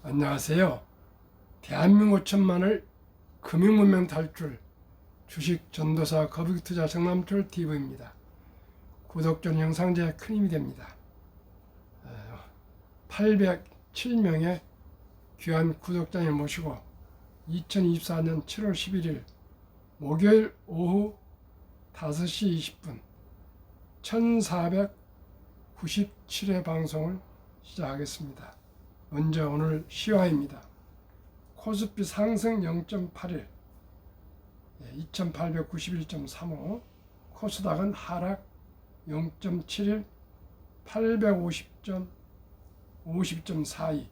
안녕하세요. 대한민국 천만을 금융문명 탈출 주식 전도사 거북이투자 정남철 TV입니다. 구독 전 영상 제에 큰 힘이 됩니다. 807명의 귀한 구독자님 모시고 2024년 7월 11일 목요일 오후 5시 20분 1497회 방송을 시작하겠습니다. 먼저 오늘 시화입니다. 코스피 상승 0.81, 2891.35, 코스닥은 하락 0.71, 850.42.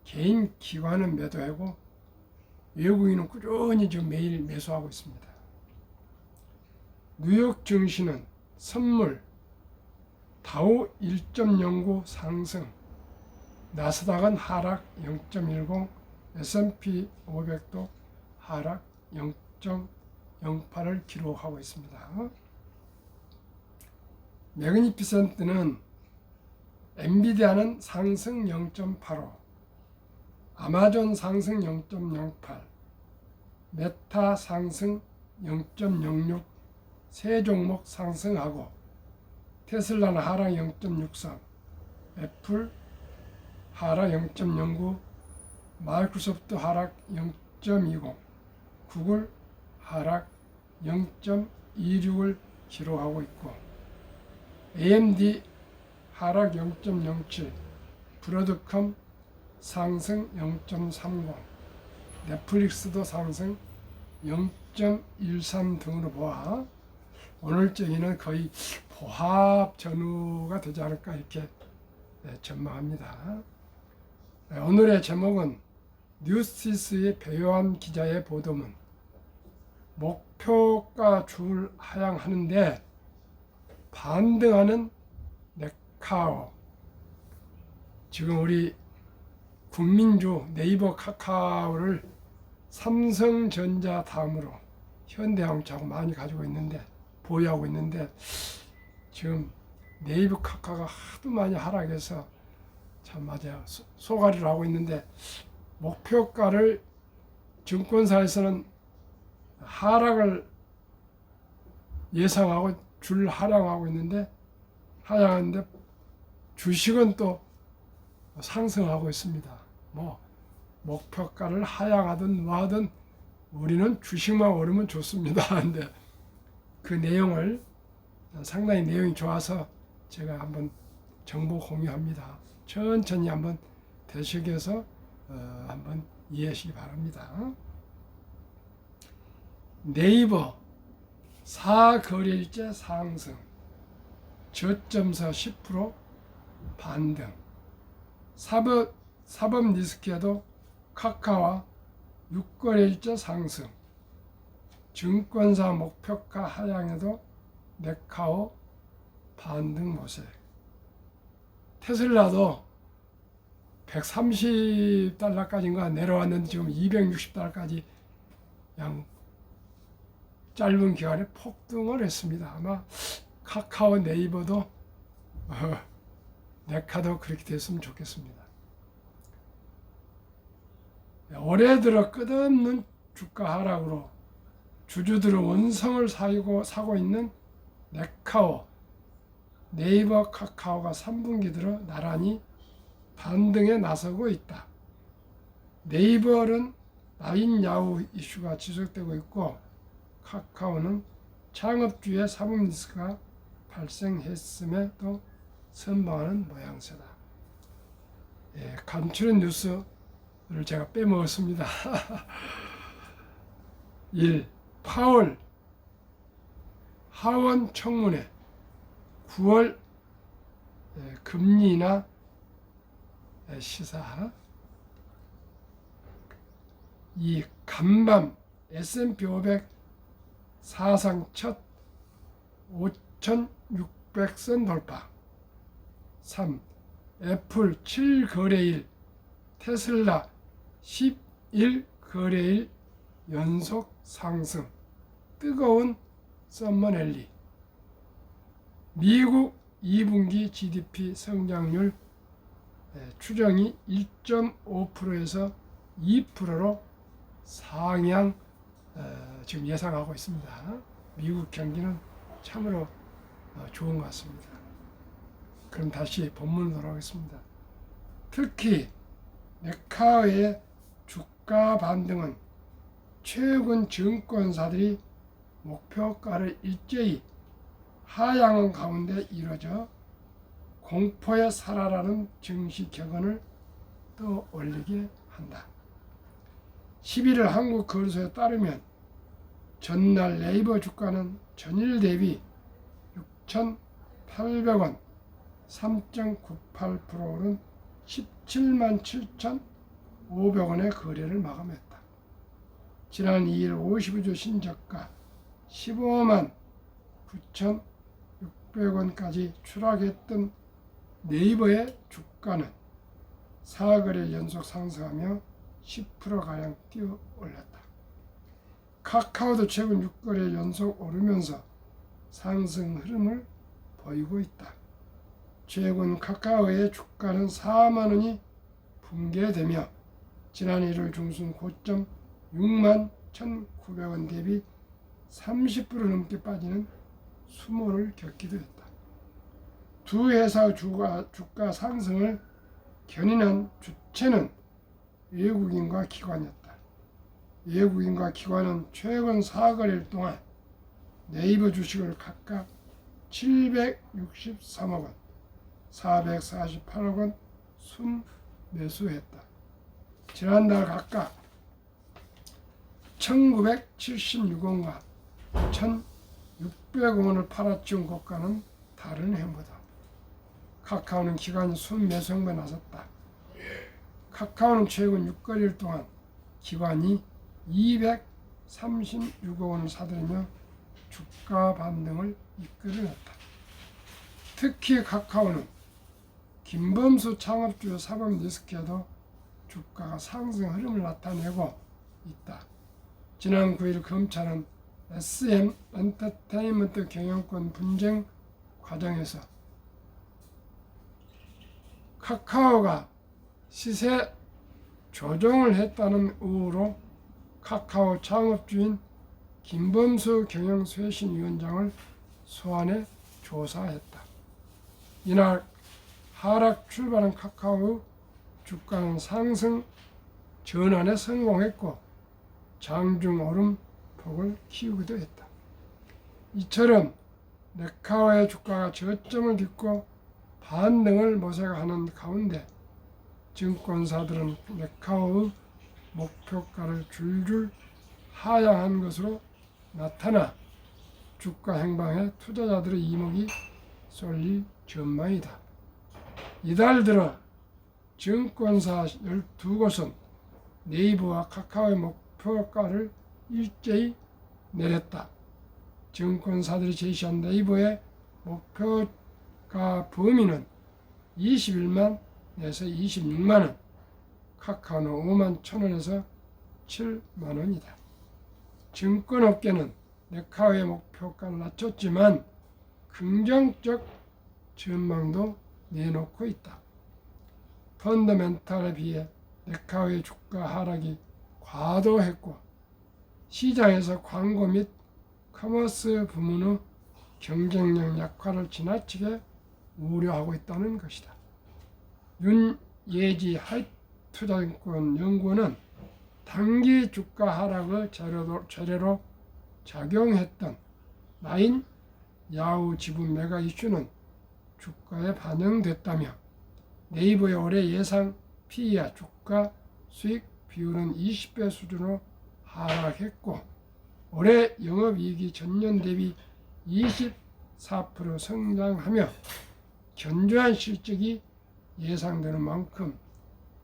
개인 기관은 매도하고 외국인은 꾸준히 지금 매일 매수하고 있습니다. 뉴욕 증시는 선물 다우 1.09 상승, 나스닥은 하락 0.10, S&P 500도 하락 0.08을 기록하고 있습니다. 매그니피센트는 엔비디아는 상승 0.85, 아마존 상승 0.08, 메타 상승 0.06, 세 종목 상승하고 테슬라는 하락 0.63, 애플 하락 0.09, 마이크로소프트 하락 0.20, 구글 하락 0.26을 기록하고 있고 AMD 하락 0.07, 브로드컴 상승 0.30, 넷플릭스도 상승 0.13 등으로 보아 오늘 저기는 거의 보합 전후가 되지 않을까 이렇게 전망합니다. 오늘의 제목은 뉴시스의 배요한 기자의 보도문, 목표가 줄 하향하는데 반등하는 네카오. 지금 우리 국민주 네이버 카카오를 삼성전자 다음으로 현대자동차하고 많이 가지고 있는데 보유하고 있는데 지금 네이버 카카오가 하도 많이 하락해서 참 맞아요. 소가리를 하고 있는데 목표가를 증권사에서는 하락을 예상하고 줄 하락하고 있는데 하락하는데 주식은 또 상승하고 있습니다. 뭐 목표가를 하향하든 뭐하든 우리는 주식만 오르면 좋습니다. 근데 그 내용을 상당히 내용이 좋아서 제가 한번 정보 공유합니다. 천천히 한번 되새겨서 한번 이해하시기 바랍니다. 네이버 4거래일째 상승, 저점서 10% 반등, 사법 리스크에도 카카오와 6거래일째 상승, 증권사 목표가 하향에도 네카오 반등 모색, 테슬라도 130달러까지인가 내려왔는데 지금 260달러까지 그냥 짧은 기간에 폭등을 했습니다. 아마 카카오 네이버도 네카도 그렇게 됐으면 좋겠습니다. 올해 들어 끝없는 주가 하락으로 주주들은 원성을 사고 있는 네카오, 네이버 카카오가 3분기 들어 나란히 반등에 나서고 있다. 네이버는 라인 야후 이슈가 지속되고 있고 카카오는 창업주의 사법 리스크가 발생했음에도 선방하는 모양새다. 간추린 뉴스를 제가 빼먹었습니다. 1. 파월 하원 청문회 9월 금리나 시사. 2. 간밤 S&P 500 사상 첫 5,600선 돌파. 3. 애플 7거래일, 테슬라 11거래일 연속 상승. 뜨거운 썸머랠리. 미국 2분기 GDP 성장률 추정이 1.5%에서 2%로 상향 지금 예상하고 있습니다. 미국 경기는 참으로 좋은 것 같습니다. 그럼 다시 본문으로 돌아오겠습니다. 특히 네카의 주가 반등은 최근 증권사들이 목표가를 일제히 하향한 가운데 이뤄져 공포에 살아라는 증시 격언을 떠올리게 한다. 11일 한국거래소에 따르면 전날 네이버 주가는 전일 대비 6,800원 3.98% 오른 17만 7,500원의 거래를 마감했다. 지난 2일 52주 신저가 15만 9,600원까지 추락했던 네이버의 주가는 4거래 연속 상승하며 10%가량 뛰어올랐다. 카카오도 최근 6거래 연속 오르면서 상승 흐름을 보이고 있다. 최근 카카오의 주가는 4만원이 붕괴되며 지난 1월 중순 고점 6만 1,900원 대비 30% 넘게 빠지는 수모를 겪기도 했다. 두 회사 주가 상승을 견인한 주체는 외국인과 기관이었다. 외국인과 기관은 최근 4거래일 동안 네이버 주식을 각각 763억 원, 448억 원 순매수했다. 지난달 각각 1976원과 1600원을 팔아치운 것과는 다른 행보다. 카카오는 기관 순매수 행보에 나섰다. 카카오는 최근 6거래일 동안 기관이 236억 원을 사들이며 주가 반등을 이끌어냈다. 특히 카카오는 김범수 창업주 사법 리스크에도 주가가 상승 흐름을 나타내고 있다. 지난 9일 검찰은 SM 엔터테인먼트 경영권 분쟁 과정에서 카카오가 시세 조정을 했다는 의혹으로 카카오 창업주인 김범수 경영쇄신위원장을 소환해 조사했다. 이날 하락 출발한 카카오의 주가는 상승 전환에 성공했고 장중 오름 폭을 키우기도 했다. 이처럼 네카오의 주가가 저점을 딛고 반등을 모색하는 가운데 증권사들은 네카오의 목표가를 줄줄 하향한 것으로 나타나 주가 행방에 투자자들의 이목이 쏠릴 전망이다. 이달 들어 증권사 12곳은 네이버와 카카오의 목표가를 일제히 내렸다. 증권사들이 제시한 네이버의 목표가 범위는 21만에서 26만원, 카카오는 5만 1,000원에서 7만원이다. 증권업계는 네카오의 목표가를 낮췄지만 긍정적 전망도 내놓고 있다. 펀더멘탈에 비해 네카오의 주가 하락이 과도했고 시장에서 광고 및 커머스 부문의 경쟁력 약화를 지나치게 우려하고 있다는 것이다. 윤예지 하이투자증권 연구원은 단기 주가 하락을 재료로 작용했던 라인 야후 지분 매각 이슈는 주가에 반영됐다며 네이버의 올해 예상 PE와 주가 수익 비율은 20배 수준으로 하락했고 올해 영업이익이 전년 대비 24% 성장하며 견조한 실적이 예상되는 만큼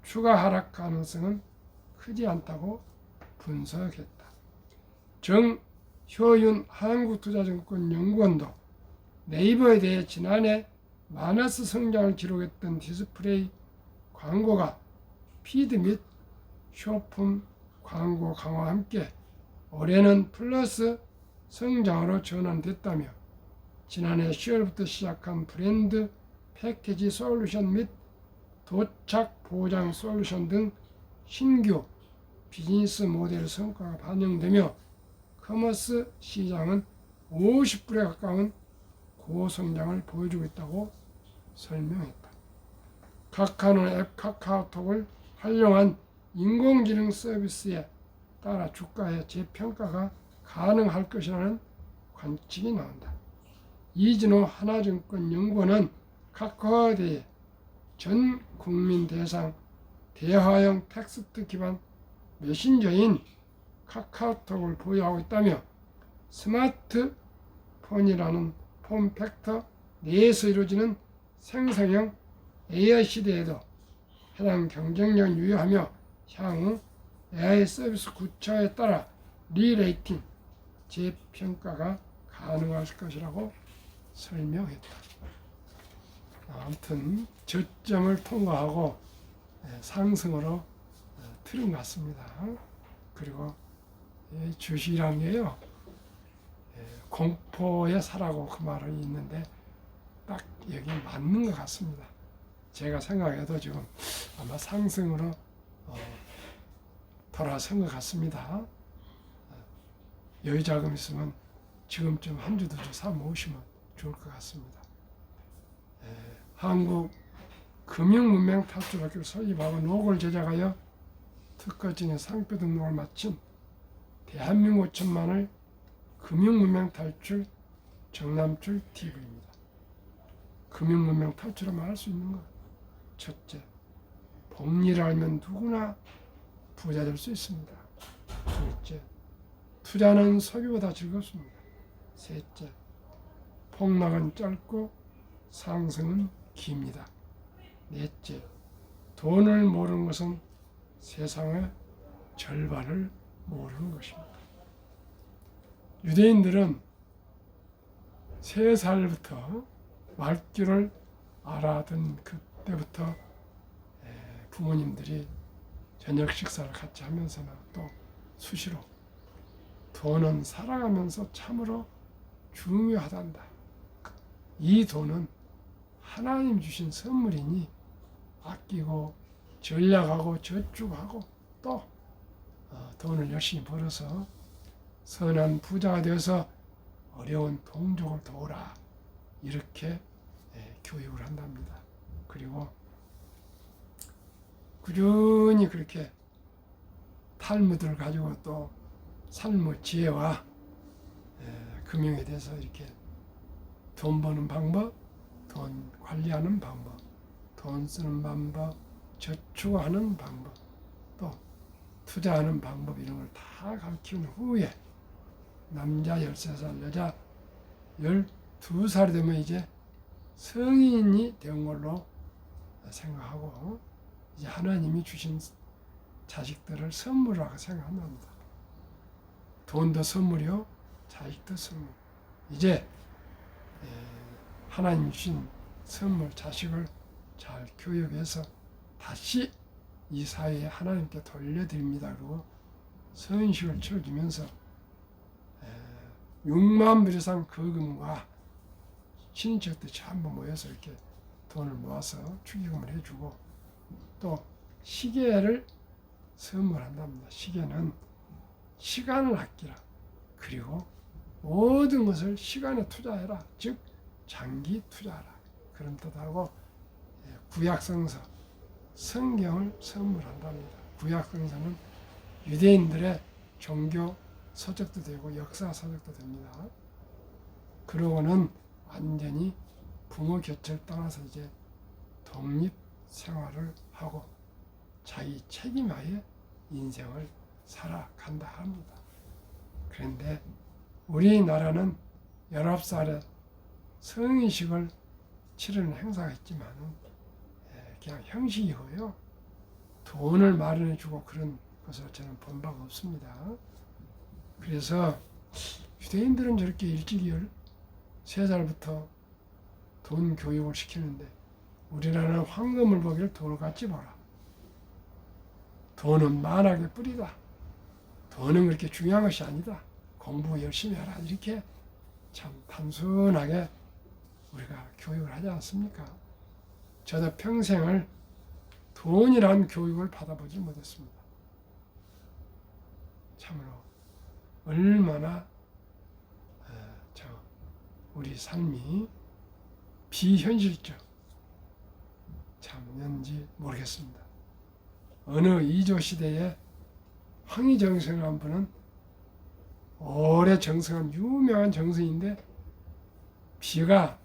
추가 하락 가능성은 크지 않다고 분석했다. 정효윤 한국투자증권 연구원도 네이버에 대해 지난해 마이너스 성장을 기록했던 디스플레이 광고가 피드 및 쇼품 광고 강화와 함께 올해는 플러스 성장으로 전환됐다며 지난해 10월부터 시작한 브랜드 패키지 솔루션 및 도착 보장 솔루션 등 신규 비즈니스 모델 성과가 반영되며 커머스 시장은 50%에 가까운 고성장을 보여주고 있다고 설명했다. 카카오는 앱 카카오톡을 활용한 인공지능 서비스에 따라 주가의 재평가가 가능할 것이라는 관측이 나온다. 이진호 하나증권 연구원은 카카오에 대해 전 국민 대상 대화형 텍스트 기반 메신저인 카카오톡을 보유하고 있다며 스마트폰이라는 폼팩터 내에서 이루어지는 생성형 AI 시대에도 해당 경쟁력을 유효하며 향후 AI 서비스 구차에 따라 리레이팅, 재평가가 가능할 것이라고 설명했다. 아무튼 저점을 통과하고 상승으로 틀은 것 같습니다. 그리고 주식이란 게요, 공포의 사라고 그 말이 있는데 딱 여기 맞는 것 같습니다. 제가 생각해도 지금 아마 상승으로 돌아선 것 같습니다. 여유 자금 있으면 지금쯤 한 주 두 주 사 모으시면 좋을 것 같습니다. 한국 금융문명 탈출학교를 설립하고 노고를 제작하여 특허증의 상표 등록을 마친 대한민국 5천만을 금융문명 탈출 정남출 TV입니다. 금융문명 탈출을 말할 수 있는 것. 첫째, 복리를 알면 누구나 부자 될 수 있습니다. 둘째, 투자는 소비보다 즐겁습니다. 셋째, 폭락은 짧고 상승은 깁니다. 넷째, 돈을 모르는 것은 세상의 절반을 모르는 것입니다. 유대인들은 3살부터 말귀를 알아듣는 그때부터 부모님들이 저녁 식사를 같이 하면서나 또 수시로 돈은 살아가면서 참으로 중요하단다. 이 돈은 하나님 주신 선물이니 아끼고 전략하고 저축하고 또 돈을 열심히 벌어서 선한 부자가 되어서 어려운 동족을 도우라, 이렇게 교육을 한답니다. 그리고 꾸준히 그렇게 탈무드를 가지고 또 삶의 지혜와 금융에 대해서 이렇게 돈 버는 방법, 돈 관리하는 방법, 돈 쓰는 방법, 저축하는 방법, 또 투자하는 방법, 이런 걸 다 가르치는 후에 남자 13살, 여자 12살이 되면 이제 성인이 된 걸로 생각하고 이제 하나님이 주신 자식들을 선물이라고 생각합니다. 돈도 선물이요, 자식도 선물. 이제 하나님 주신 선물, 자식을 잘 교육해서 다시 이 사회에 하나님께 돌려드립니다. 그리고 선식을 치러주면서 6만 불 이상 거금과 친인척들 전부 모여서 이렇게 돈을 모아서 축의금을 해주고 또 시계를 선물한답니다. 시계는 시간을 아끼라. 그리고 모든 것을 시간에 투자해라. 즉 장기 투자하라. 그런 뜻하고 구약성서, 성경을 선물한답니다. 구약성서는 유대인들의 종교 서적도 되고 역사 서적도 됩니다. 그러고는 완전히 부모 곁을 떠나서 이제 독립 생활을 하고 자기 책임하에 인생을 살아간다 합니다. 그런데 우리나라는 19살에 성인식을 치르는 행사가 있지만 그냥 형식이고요. 돈을 마련해주고 그런 것을 저는 본 바가 없습니다. 그래서 유대인들은 저렇게 일찍이 13살부터 돈 교육을 시키는데 우리나라는 황금을 보기를 돈을 같이 보라. 돈은 만악의 뿌리다. 돈은 그렇게 중요한 것이 아니다. 공부 열심히 하라. 이렇게 참 단순하게 우리가 교육을 하지 않습니까? 저도 평생을 돈이란 교육을 받아보지 못했습니다. 참으로 얼마나 우리 삶이 비현실적 참는지 모르겠습니다. 어느 이조 시대에 황희정승이라는 분은 오래 정승한 유명한 정승인데 비가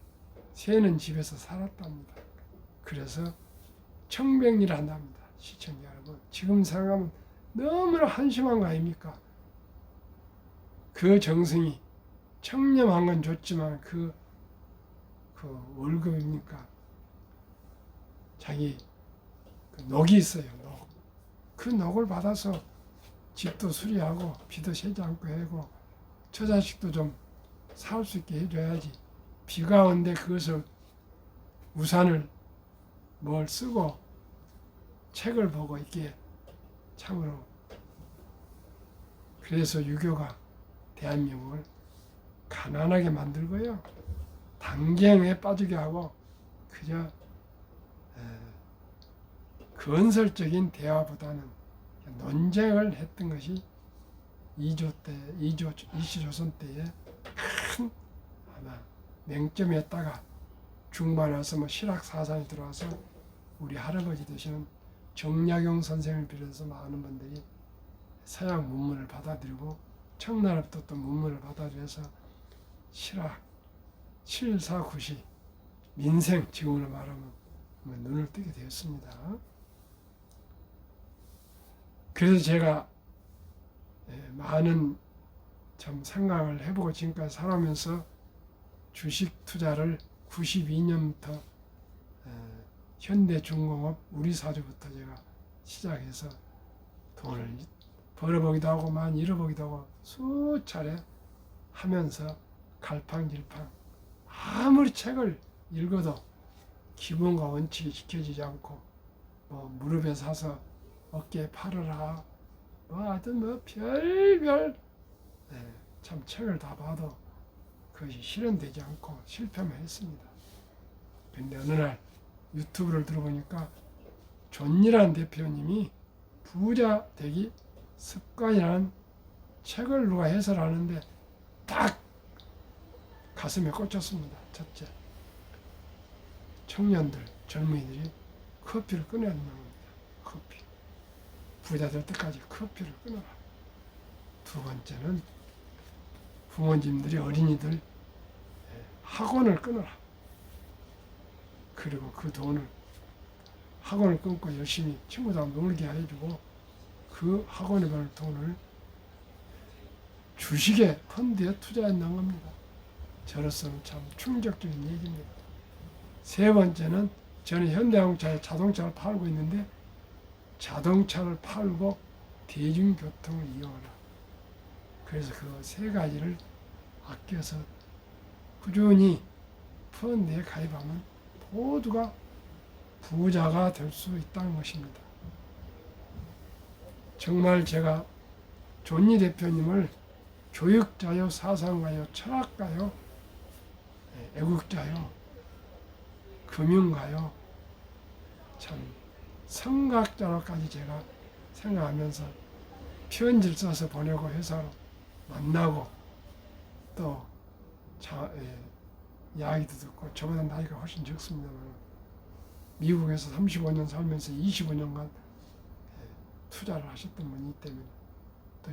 새는 집에서 살았답니다. 그래서 청백리를 한답니다. 시청자 여러분, 지금 생각하면 너무나 한심한 거 아닙니까? 그 정승이 청렴한 건 좋지만 그 월급입니까? 자기 그 녹이 있어요. 녹. 그 녹을 받아서 집도 수리하고 비도 새지 않고 하고 처자식도 좀 살 수 있게 해줘야지. 비가 오는데 그것을 우산을 뭘 쓰고 책을 보고 있기에 참으로 그래서 유교가 대한민국을 가난하게 만들고요. 당쟁에 빠지게 하고 그저 건설적인 대화보다는 논쟁을 했던 것이 이시조선 때에 큰 아마 맹점이었다가 중반에 와서 실학사상이 들어와서 우리 할아버지 되시는 정약용 선생을 비롯해서 많은 분들이 서양 문물을 받아들이고 청나라부터 또 문물을 받아들여서 실학, 칠사구시, 민생 지금으로 말하면 눈을 뜨게 되었습니다. 그래서 제가 많은 참 생각을 해보고 지금까지 살아오면서 주식 투자를 92년부터 현대중공업 우리사주부터 제가 시작해서 돈을 벌어보기도 하고 많이 잃어보기도 하고 수차례 하면서 갈팡질팡 아무리 책을 읽어도 기본과 원칙이 지켜지지 않고 무릎에 사서 어깨에 팔으라 하여튼 별별 참 책을 다 봐도 그것이 실현되지 않고 실패만 했습니다. 근데 어느 날 유튜브를 들어보니까 존이라는 대표님이 부자 되기 습관이라는 책을 누가 해설하는데 딱 가슴에 꽂혔습니다. 첫째, 청년들, 젊은이들이 커피를 끊어야 된다는 겁니다. 커피. 부자 될 때까지 커피를 끊어라. 두 번째는 부모님들이 어린이들 학원을 끊어라. 그리고 그 돈을 학원을 끊고 열심히 친구들하고 놀게 해주고 그 학원에 받을 돈을 주식에 펀드에 투자한다는 겁니다. 저로서는 참 충격적인 얘기입니다. 세 번째는 저는 현대자동차에 자동차를 팔고 있는데 자동차를 팔고 대중교통을 이용하라. 그래서 그 세 가지를 아껴서 꾸준히 펀드에 가입하면 모두가 부자가 될 수 있다는 것입니다. 정말 제가 존니 대표님을 교육자요, 사상가요, 철학가요, 애국자요, 금융가요, 참 성각자로까지 제가 생각하면서 편지를 써서 보내고 회사로 만나고 또 이야기도 듣고 저보다 나이가 훨씬 적습니다만 미국에서 35년 살면서 25년간 투자를 하셨던 분이기 때문에 또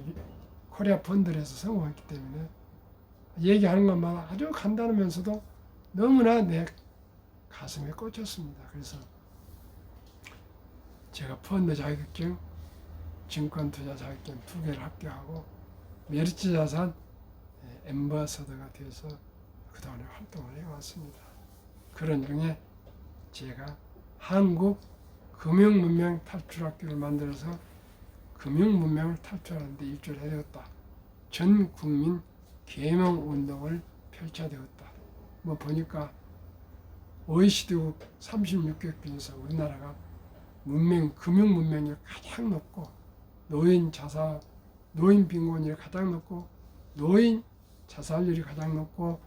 코리아 펀드에서 성공했기 때문에 얘기하는 것마다 아주 간단하면서도 너무나 내 가슴에 꽂혔습니다. 그래서 제가 펀드 자격증, 증권 투자 자격증 2개를 합격하고 메리츠 자산 앰버서더가 되어서 그동안에 활동을 해왔습니다. 그런 중에 제가 한국 금융문명 탈출학교를 만들어서 금융문명을 탈출하는 데 일조를 해되었다. 전 국민 계명운동을 펼쳐되었다. 보니까 OECD국 36개국 중에서 우리나라가 금융문명이 가장 높고 노인 빈곤율이 가장 높고 노인 자살률이 가장 높고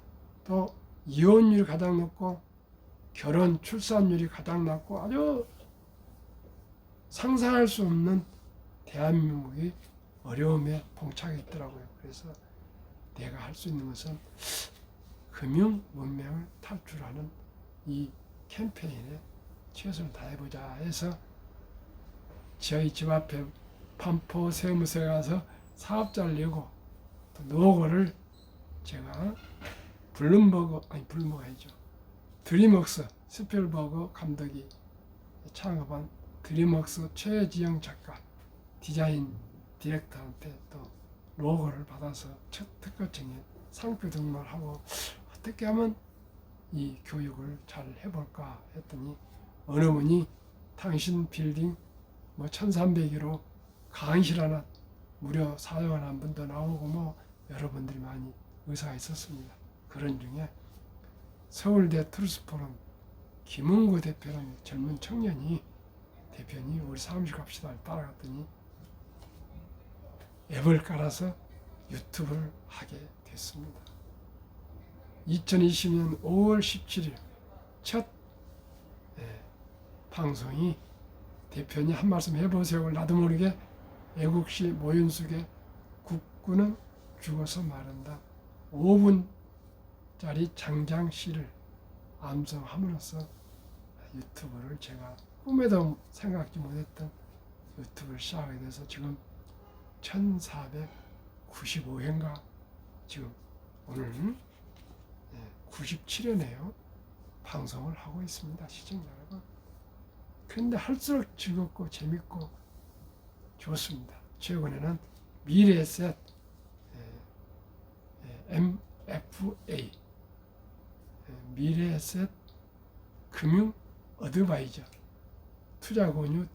또 이혼율이 가장 높고 결혼 출산율이 가장 낮고 아주 상상할 수 없는 대한민국이 어려움에 봉착했더라고요. 그래서 내가 할 수 있는 것은 금융 문명을 탈출하는 이 캠페인에 최선을 다해보자 해서 저희 집 앞에 반포 세무서에 가서 사업자를 내고 또 노고를 제가 블룸버그 아니죠. 드림웍스 스필버그 감독이 창업한 드림웍스 최지영 작가 디자인 디렉터한테 또 로고를 받아서 첫 특허청에 상표 등록을 하고 어떻게 하면 이 교육을 잘 해볼까 했더니 어느 분이 당신 빌딩 뭐 1300으로 강의실 하나 무료 사용하는 분도 나오고 뭐 여러분들이 많이 의사가 있었습니다. 그런 중에 서울대 트루스포럼 김은구 대표라는 젊은 청년이 대표님 우리 사무실 갑시다 따라갔더니 앱을 깔아서 유튜브를 하게 됐습니다. 2020년 5월 17일 첫 방송이 대표님 한 말씀 해보세요. 나도 모르게 애국시 모윤숙의 국군은 죽어서 말한다 5분짜리 장장시를 암송함으로써 유튜브를 제가 꿈에도 생각지 못했던 유튜브를 시작하게 돼서 지금 1495회인가 지금 오늘 97회네요. 방송을 하고 있습니다. 시청자 여러분. 그런데 할수록 즐겁고 재밌고 좋습니다. 최근에는 미래에셋 MFA 미래에셋 금융 어드바이저 투자권유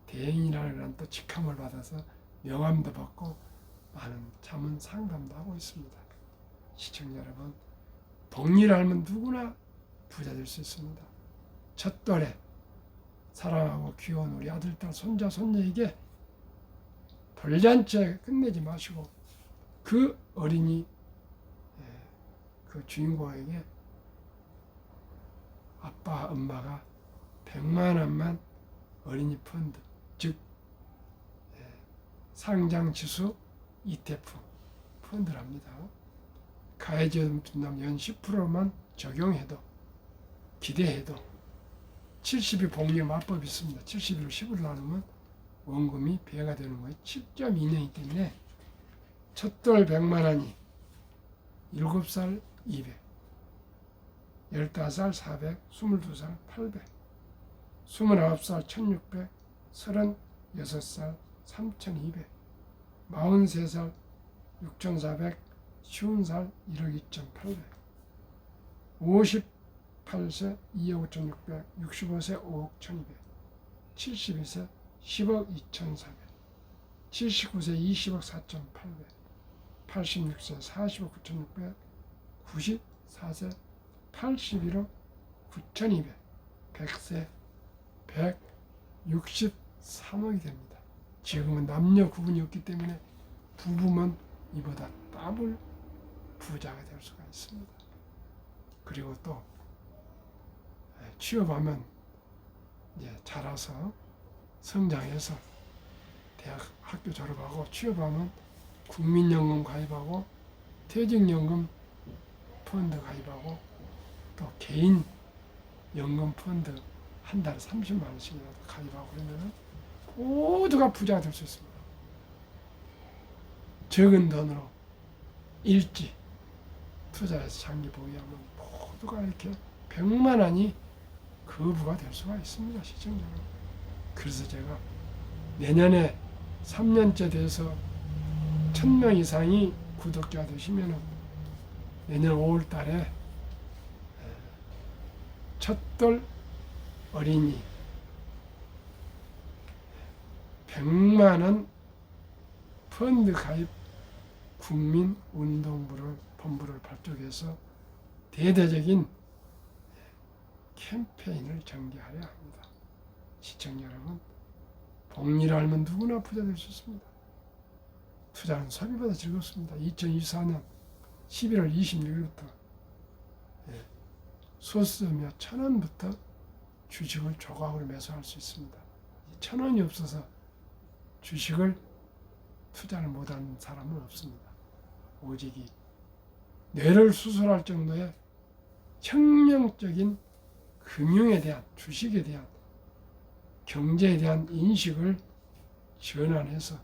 대행이라는 또 직함을 받아서 명함도 받고 많은 자문 상담도 하고 있습니다. 시청자 여러분, 복리를 알면 누구나 부자 될 수 있습니다. 첫돌에 사랑하고 귀여운 우리 아들, 딸, 손자, 손녀에게 돌잔치 끝내지 마시고 그 어린이 그 주인공에게 아빠, 엄마가 100만 원만 어린이 펀드, 즉 상장지수 ETF 펀드랍니다. 가해지원 분담 연 10%만 적용해도 기대해도 70일 복리 마법이 있습니다. 70일을 10으로 나누면 원금이 배가 되는 거예요. 7.2년이기 때문에 첫돌 100만 원이 7살 200, 15살 400, 22살 800, 29살 1600, 36살 3200, 43살 6400, 50살 1억 2800, 58세 2억 5600, 65세 5억 1200, 72세 10억 2400, 79세 20억 4800, 86세 40억 9600, 94세 81억 9200, 100세 163억이 됩니다. 지금은 남녀 구분이 없기 때문에 부부만 이보다 더블 부자가 될 수가 있습니다. 그리고 또 취업하면 이제 자라서 성장해서 대학 학교 졸업하고 취업하면 국민연금 가입하고 퇴직연금 펀드 가입하고 또 개인 연금 펀드 한 달에 30만 원씩이라도 가입하고 그러면 모두가 부자가 될 수 있습니다. 적은 돈으로 일지 투자해서 장기 보유하면 모두가 이렇게 100만 원이 거부가 될 수가 있습니다. 시청자는. 그래서 제가 내년에 3년째 돼서 1000명 이상이 구독자가 되시면 내년 5월 달에 첫돌 어린이 100만 원 펀드 가입 국민운동본부를 발족해서 대대적인 캠페인을 전개하려 합니다. 시청자 여러분, 복리를 알면 누구나 부자 될 수 있습니다. 투자는 소비보다 즐겁습니다. 2024년 11월 26일부터 소수점이야 1000원부터 주식을 조각으로 매수할 수 있습니다. 1,000원이 없어서 주식을 투자를 못하는 사람은 없습니다. 오직 이 뇌를 수술할 정도의 혁명적인 금융에 대한, 주식에 대한, 경제에 대한 인식을 전환해서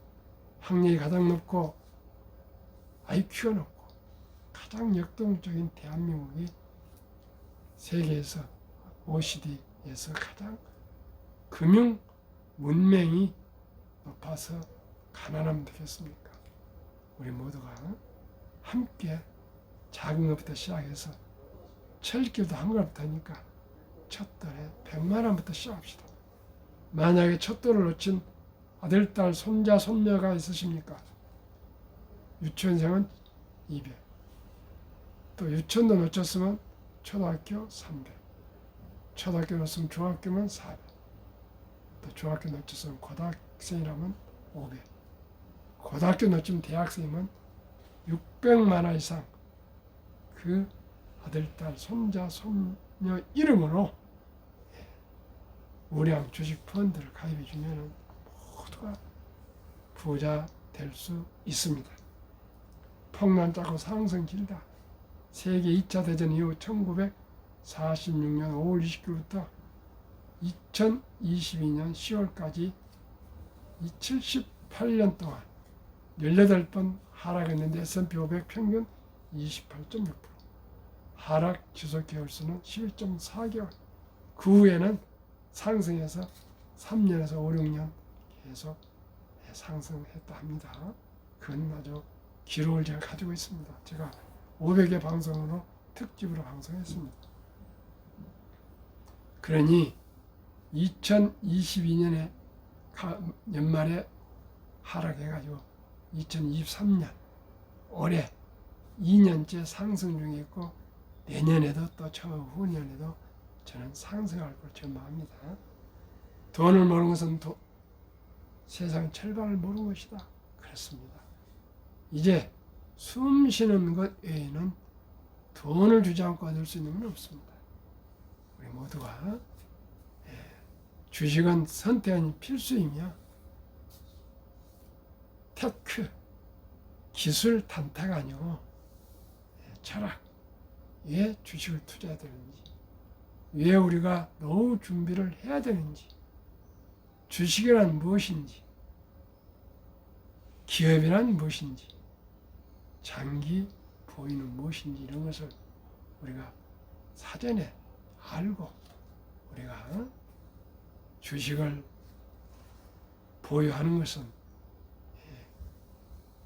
학력이 가장 높고 IQ가 높고 가장 역동적인 대한민국이 세계에서 OECD에서 가장 금융 문명이 높아서 가난하면 되겠습니까? 우리 모두가 함께 작은 것부터 시작해서 철길도 한 것부터니까 첫 달에 100만 원부터 시작합시다. 만약에 첫 돌을 놓친 아들, 딸, 손자, 손녀가 있으십니까? 유치원생은 200. 또 유치원도 놓쳤으면 초등학교 300. 초등학교 놓쳤으면 중학교면 400. 또 중학교 놓쳤으면 고등학생이라면 500. 고등학교 놓치면 대학생이면 600만 원 이상 그 아들, 딸, 손자, 손녀 이름으로 우량 주식 펀드를 가입해 주면 모두가 부자 될 수 있습니다. 폭락 작고 상승 길다. 세계 2차 대전 이후 1946년 5월 29일부터 2022년 10월까지 이 78년 동안 18번 하락했는데 S&P 500 평균 28.6%, 하락 지속 개월수는 11.4개월, 그 후에는 상승해서 3년에서 5, 6년 계속 상승했다 합니다. 그건 아주 기록을 제가 가지고 있습니다. 제가 500의 방송으로 특집으로 방송했습니다. 그러니 2022년에 연말에 하락해가지고 2023년 올해 2년째 상승 중에 있고 내년에도 또 후년에도 저는 상승할 걸 전망합니다. 돈을 모르는 것은 세상 절반을 모르는 것이다. 그렇습니다. 이제 숨 쉬는 것 외에는 돈을 주지 않고 얻을 수 있는 건 없습니다. 우리 모두가 주식은 선택이 필수이며 테크, 기술 단타가 아니고 철학, 왜 주식을 투자해야 되는지, 왜 우리가 노후 준비를 해야 되는지, 주식이란 무엇인지, 기업이란 무엇인지, 장기 보유는 무엇인지 이런 것을 우리가 사전에 알고 우리가 주식을 보유하는 것은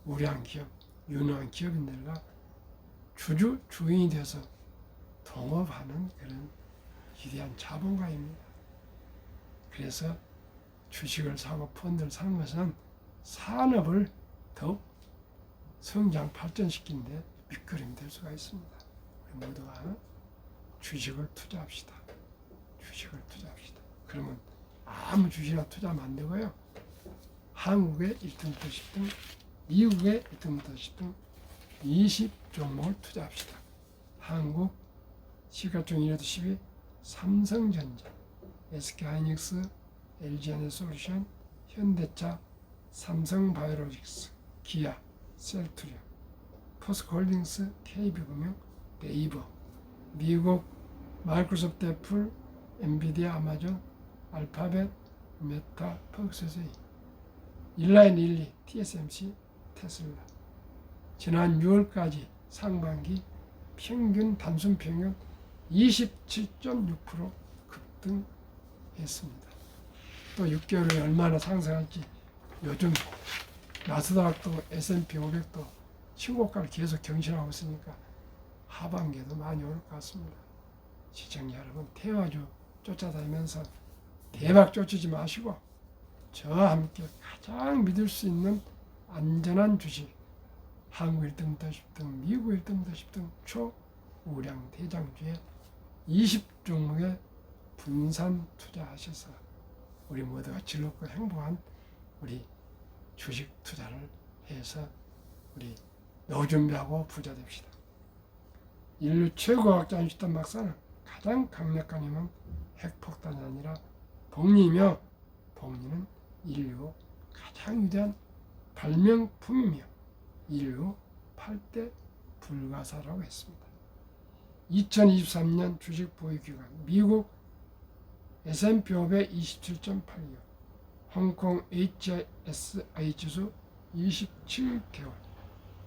우량한 기업, 유능한 기업인들과 주인이 되어서 동업하는 그런 위대한 자본가입니다. 그래서 주식을 사고 펀드를 사는 것은 산업을 더욱 성장 발전시키는데 밑거름이 될 수가 있습니다. 우리 모두가 주식을 투자합시다. 주식을 투자합시다. 그러면 아무 주식이나 투자하면 안 되고요. 한국의 1등부터 10등, 미국의 1등부터 10등 20종목을 투자합시다. 한국 시가총 1위도 10위, 삼성전자, SK하이닉스, LG에너지솔루션, 현대차, 삼성바이오로직스, 기아, 셀트리온, 포스코홀딩스, KB금융, 네이버, 미국 마이크로소프트, 애플, 엔비디아, 아마존, 알파벳, 메타, 퍽스세이, 일라인 릴리, TSMC, 테슬라. 지난 6월까지 상반기 평균 단순 평균 27.6% 급등했습니다. 또 6개월 후에 얼마나 상승할지 요즘 나스닥도 S&P 500도 신고가를 계속 경신하고 있으니까 하반기에도 많이 올 것 같습니다. 시청자 여러분, 태화주 쫓아다니면서 대박 쫓지 마시고 저와 함께 가장 믿을 수 있는 안전한 주식, 한국 1등부터 10등, 미국 1등부터 10등 초우량 대장주에 20종목에 분산 투자하셔서 우리 모두가 즐겁고 행복한 우리 주식 투자를 해서 우리 노후 준비하고 부자 됩시다. 인류 최고학자 아인슈타인 박사는 가장 강력한 힘은 핵폭탄이 아니라 복리이며 복리는 인류 가장 위대한 발명품이며 인류 8대 불가사라고 했습니다. 2023년 주식 보유기간 미국 S&P 500 27.8개월, 홍콩 HSI 지수 27개월,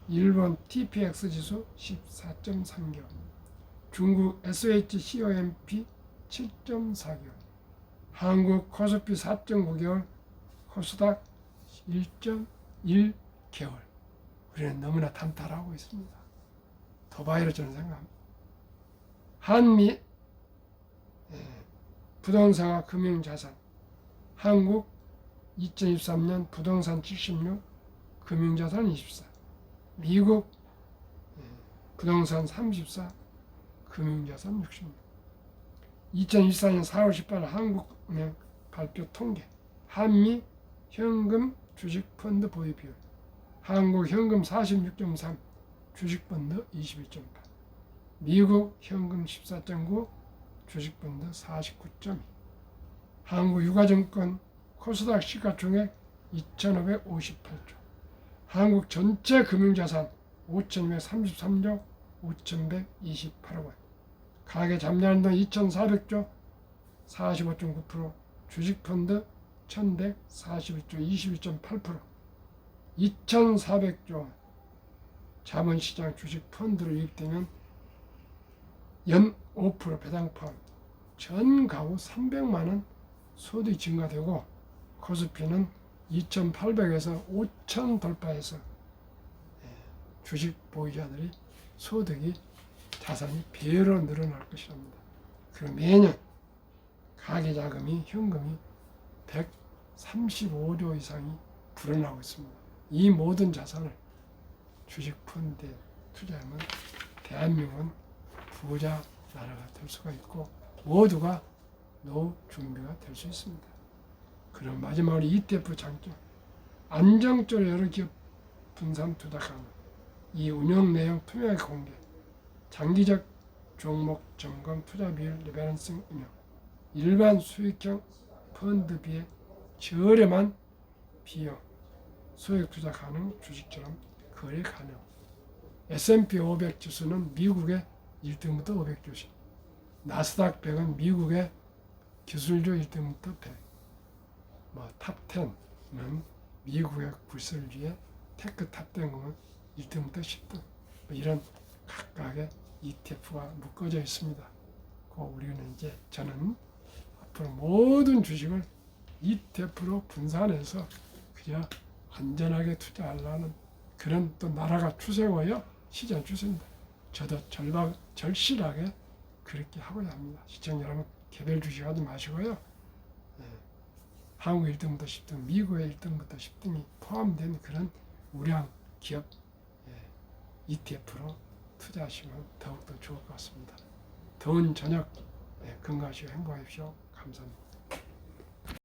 일본 TPX 지수 14.3개월, 중국 SHCOMP 7.4개월, 한국 코스피 4.9개월, 코스닥 1.1개월. 우리는 너무나 탄탄하고 있습니다. 더 봐야 저는 생각합니다. 한미 부동산과 금융자산, 한국 2023년 부동산 76, 금융자산 24, 미국 부동산 34, 금융자산 66. 2024년 4월 18일 한국은행 발표 통계, 한미 현금 주식펀드 보유 비율, 한국 현금 46.3, 주식펀드 21.8, 미국 현금 14.9, 주식펀드 49.2, 한국 유가증권 코스닥 시가총액 2,558조, 한국 전체 금융자산 5,233조 5,128억 원, 가계 잠재한 돈 2,400조 45.9%, 주식펀드 1,141조 22.8%, 2,400조 자본시장 주식펀드로 유입되면 연 5% 배당 포함 전 가구 300만원 소득이 증가되고 코스피는 2,800에서 5,000 돌파해서 주식 보유자들이 소득이 자산이 배로 늘어날 것이랍니다. 그리고 매년 가계자금이 현금이 135조 이상이 불어나고 있습니다. 이 모든 자산을 주식 펀드에 투자하면 대한민국은 부자 나라가 될 수가 있고 모두가 노후 준비가 될 수 있습니다. 그럼 마지막으로 ETF 장점, 안정적으로 여러 기업 분산 투자 가능, 이 운영 내용 투명하게 공개, 장기적 종목 점검 투자 비율 리밸런싱 운영, 일반 수익형 펀드 비해 저렴한 비용, 소액 투자 가능, 주식처럼 거래 가능. S&P 500 지수는 미국의 1등부터 500주식, 나스닥 100은 미국의 기술주 1등부터 100, 탑10은 미국의 기술주의 테크 탑10 보면 1등부터 10등, 이런 각각의 ETF가 묶어져 있습니다. 우리는 이제 저는 앞으로 모든 주식을 ETF로 분산해서 그저 안전하게 투자하려는 그런 또 나라가 추세고요. 시장 추세입니다. 저도 절실하게 그렇게 하고자 합니다. 시청자 여러분, 개별 주식 하지 마시고요. 한국 1등부터 10등, 미국의 1등부터 10등이 포함된 그런 우량 기업 ETF로 투자하시면 더욱더 좋을 것 같습니다. 더운 저녁 건강하시고 행복하십시오. 감사합니다.